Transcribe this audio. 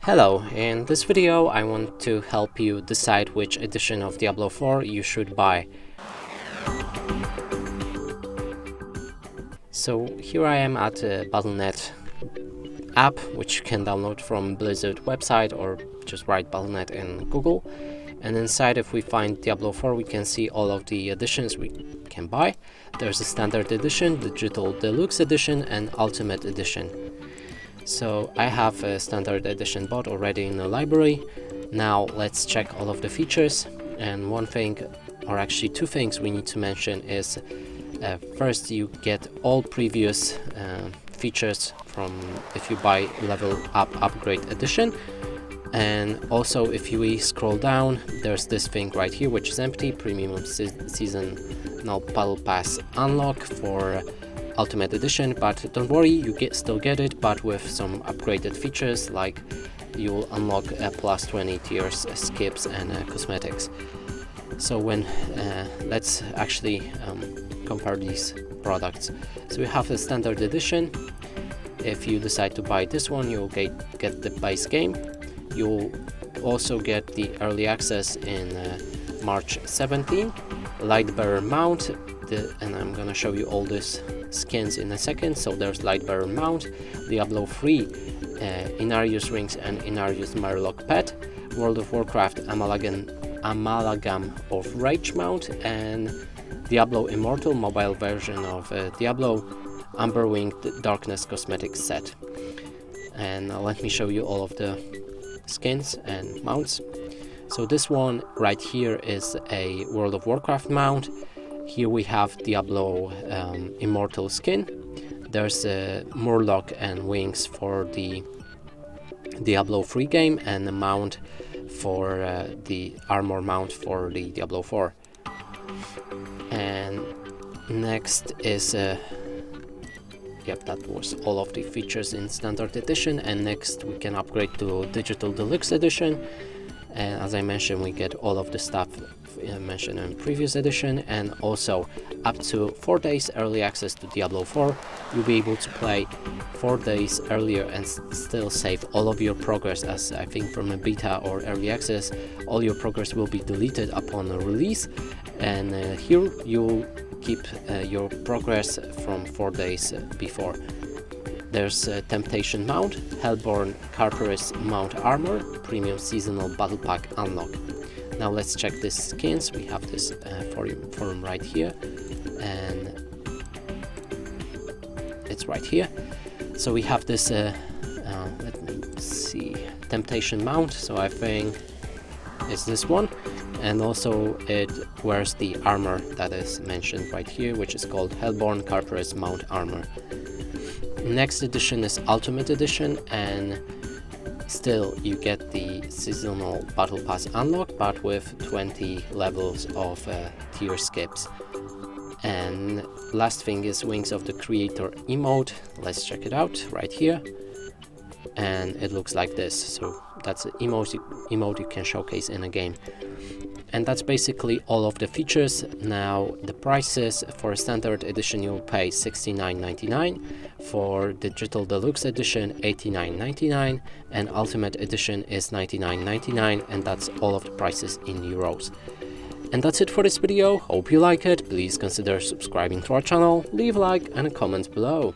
Hello, in this video I want to help you decide which edition of Diablo 4 you should buy. So here I am at the Battle.net app, which you can download from Blizzard website or just write Battle.net in Google. And inside, if we find Diablo 4, we can see all of the editions we can buy. There's a standard edition, digital deluxe edition, and ultimate edition. So I have a standard edition bought already in the library. Now let's check all of the features. And one thing, or actually two things we need to mention is first, you get all previous features from if you buy level up upgrade edition. And also, if we scroll down, there's this thing right here which is empty, premium seasonal battle pass unlock for ultimate edition, but don't worry, you still get it, but with some upgraded features, like you'll unlock plus 20 tiers, skips, and cosmetics. So let's actually compare these products. So we have the standard edition. If you decide to buy this one, you'll get the base game. You'll also get the early access in March 17, Lightbearer mount, and I'm gonna show you all these skins in a second. So there's Lightbearer mount, Diablo 3 Inarius rings and Inarius Murloc pet, World of Warcraft Amalgam of Rage mount, and Diablo Immortal mobile version of Diablo Amberwinged Darkness cosmetic set. And let me show you all of the skins and mounts. So this one right here is a World of Warcraft mount. Here we have Diablo Immortal skin. There's a Murloc and wings for the Diablo 3 game, and a mount for the armor mount for the Diablo 4. And next is yep, that was all of the features in standard edition, and next we can upgrade to digital deluxe edition. And as I mentioned, we get all of the stuff mentioned in previous edition, and also up to 4 days early access to Diablo 4. You'll be able to play 4 days earlier and still save all of your progress, as I think from a beta or early access, all your progress will be deleted upon a release. And here you'll keep your progress from 4 days before. There's Temptation mount, Hellborn Carperis mount armor, premium seasonal battle pack unlock. Now let's check these skins. We have this forum right here, and it's right here. So we have this let me see, Temptation mount, so I think it's this one, and also it wears the armor that is mentioned right here, which is called Hellborn Carperis mount armor. Next edition is Ultimate Edition, and still you get the seasonal battle pass unlock, but with 20 levels of tier skips. And last thing is Wings of the Creator emote. Let's check it out right here, and it looks like this. So that's an emote you can showcase in a game. And that's basically all of the features. Now the prices: for standard edition you'll pay $69.99, for digital deluxe edition $89.99, and ultimate edition is $99.99, and that's all of the prices in euros. And that's it for this video. Hope you like it. Please consider subscribing to our channel, leave a like and a comment below.